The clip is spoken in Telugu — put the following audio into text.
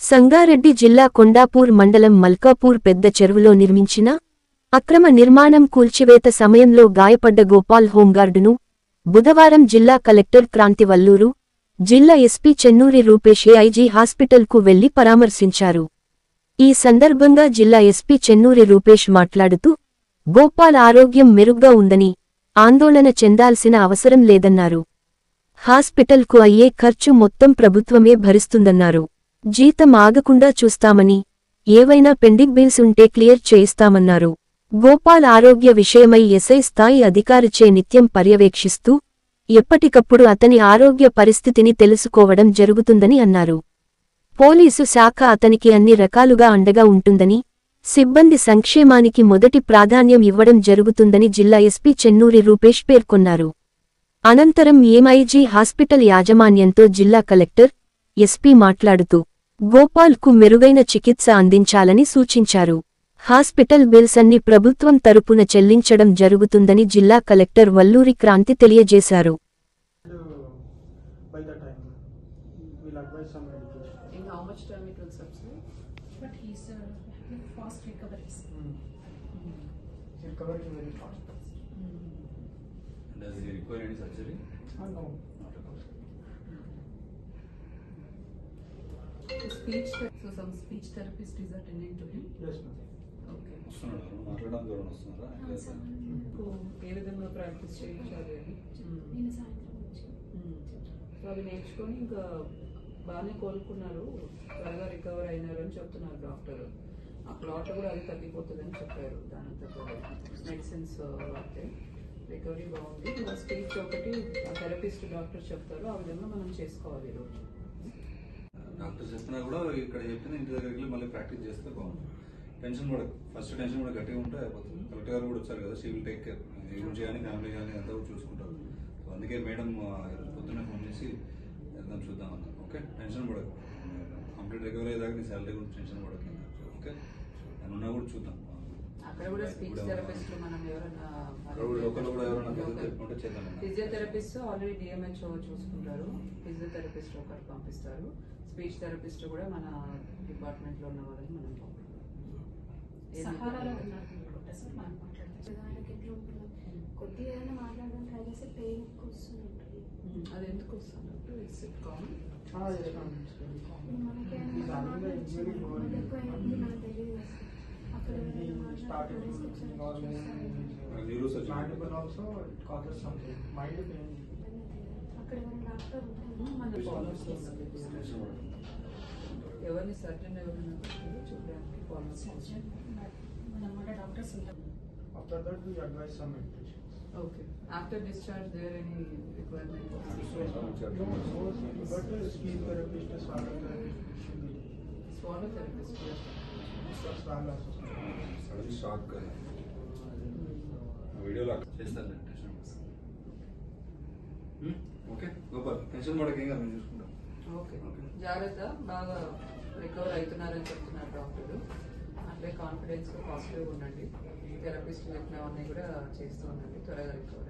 సంగారెడ్డి జిల్లా కొండాపూర్ మండలం మల్కాపూర్ పెద్ద చెరువులో నిర్మించిన అక్రమ నిర్మాణం కూల్చివేత సమయంలో గాయపడ్డ గోపాల్ హోంగార్డును బుధవారం జిల్లా కలెక్టర్ క్రాంతివల్లూరు, జిల్లా ఎస్పీ చెన్నూరి రూపేష్ ఏఐజీ హాస్పిటల్కు వెళ్లి పరామర్శించారు. ఈ సందర్భంగా జిల్లా ఎస్పీ చెన్నూరి రూపేష్ మాట్లాడుతూ, గోపాల్ ఆరోగ్యం మెరుగ్గా ఉందని, ఆందోళన చెందాల్సిన అవసరం లేదన్నారు. హాస్పిటల్కు అయ్యే ఖర్చు మొత్తం ప్రభుత్వమే భరిస్తుందన్నారు. జీతం ఆగకుండా చూస్తామని, ఏవైనా పెండింగ్ బిల్స్ ఉంటే క్లియర్ చేయిస్తామన్నారు. గోపాల్ ఆరోగ్య విషయమై ఎస్ఐ స్థాయి అధికారిచే నిత్యం పర్యవేక్షిస్తూ, ఎప్పటికప్పుడు అతని ఆరోగ్య పరిస్థితిని తెలుసుకోవడం జరుగుతుందని అన్నారు. పోలీసు శాఖ అతనికి అన్ని రకాలుగా అండగా ఉంటుందని, సిబ్బంది సంక్షేమానికి మొదటి ప్రాధాన్యం ఇవ్వడం జరుగుతుందని జిల్లా ఎస్పీ చెన్నూరి రూపేష్ పేర్కొన్నారు. అనంతరం ఏఐజీ హాస్పిటల్ యాజమాన్యంతో జిల్లా కలెక్టర్, ఎస్పీ మాట్లాడుతూ, గోపాల్కు మెరుగైన చికిత్స అందించాలని సూచించారు. హాస్పిటల్ బిల్స్ అన్ని ప్రభుత్వం తరపున చెల్లించడం జరుగుతుందని జిల్లా కలెక్టర్ వల్లూరి క్రాంతి తెలియజేశారు. Does he require any surgery? No. Speech, so some speech therapist is attending to him? Yes, ma'am. Okay. వస్తున్నాడు మాట్లాడడం ద్వారా వస్తున్నారా? ఏ విధంగా ప్రాక్టీస్ చేయించాలి అని సో అవి నేర్చుకొని ఇంకా బాగానే కోలుకున్నారు, త్వరగా రికవర్ అయినారు అని చెప్తున్నారు డాక్టర్. ఆ క్లాట్ కూడా అది తగ్గిపోతుందని చెప్పారు. దానంతా మెడిసిన్స్ వాడితే రికవరీ బాగుంది. స్పీచ్ ఒకటి థెరపిస్ట్ డాక్టర్ చెప్తారు, ఆ విధంగా మనం చేసుకోవాలి. ఈరోజు డాక్టర్ చెప్పినా కూడా ఇక్కడ చెప్పిన ఇంటి దగ్గరికి వెళ్ళి మళ్ళీ ప్రాక్టీస్ చేస్తే బాగుంటుంది. టెన్షన్ కూడా ఫస్ట్ టెన్షన్ కూడా గట్టిగా ఉంటే అయిపోతుంది. కలెక్టర్ గారు కూడా వచ్చారు కదా, she will take care. Agents కానీ ఫ్యామిలీ కానీ అంతా కూడా చూసుకుంటారు. సో అందుకే మేడం పొద్దున్నే ఫోన్ చేసి వెళ్దాం చూద్దాం అన్నారు. ఓకే, టెన్షన్ పడకు, కంప్లీట్ రికవరీ అయ్యేదాకా నీ శాలరీ గురించి టెన్షన్ పడకు. ఓకే, నేను ఉన్నా కూడా చూద్దాం. అక్కడ కూడా స్పీచ్ థెరపిస్ట్ మనం ఎవరైనా లోకల్ కూడా ఎవరైనా చెప్పుకుంటే చేద్దాం. ఫిజియోథెరపిస్ట్ ఆల్రెడీ డిఎంహెచ్ఓ చూసుకుంటారు, ఫిజియోథెరపిస్ట్ ఒకటి పంపిస్తారు. స్పీచ్ థెరపిస్ట్ కూడా మన డిపార్ట్మెంట్ లో ఉన్న వాళ్ళని మనం అది ఎందుకు వస్తుంది? It's it common. ఎవరిని సర్జన్ ఎవరైనా చూడడానికి After that, we advise some medications. Okay. After discharge, there any requirement? But speech therapist, swallow therapist should be. Swallow therapist. Swallow. Sudden shock కదా వీడియోలో చేస్తారు. ఓకే గోపాల్, టెన్షన్ పడక ఏం కాదు, మేము చూసుకుంటాం. ఓకే, జాగ్రత్త. బాగా రికవర్ అవుతున్నారని చెప్తున్నారు డాక్టర్. అంటే కాన్ఫిడెన్స్ పాజిటివ్గా ఉండండి. థెరపిస్ట్ చెప్పినవన్నీ కూడా చేస్తూ ఉండండి, త్వరగా రికవర్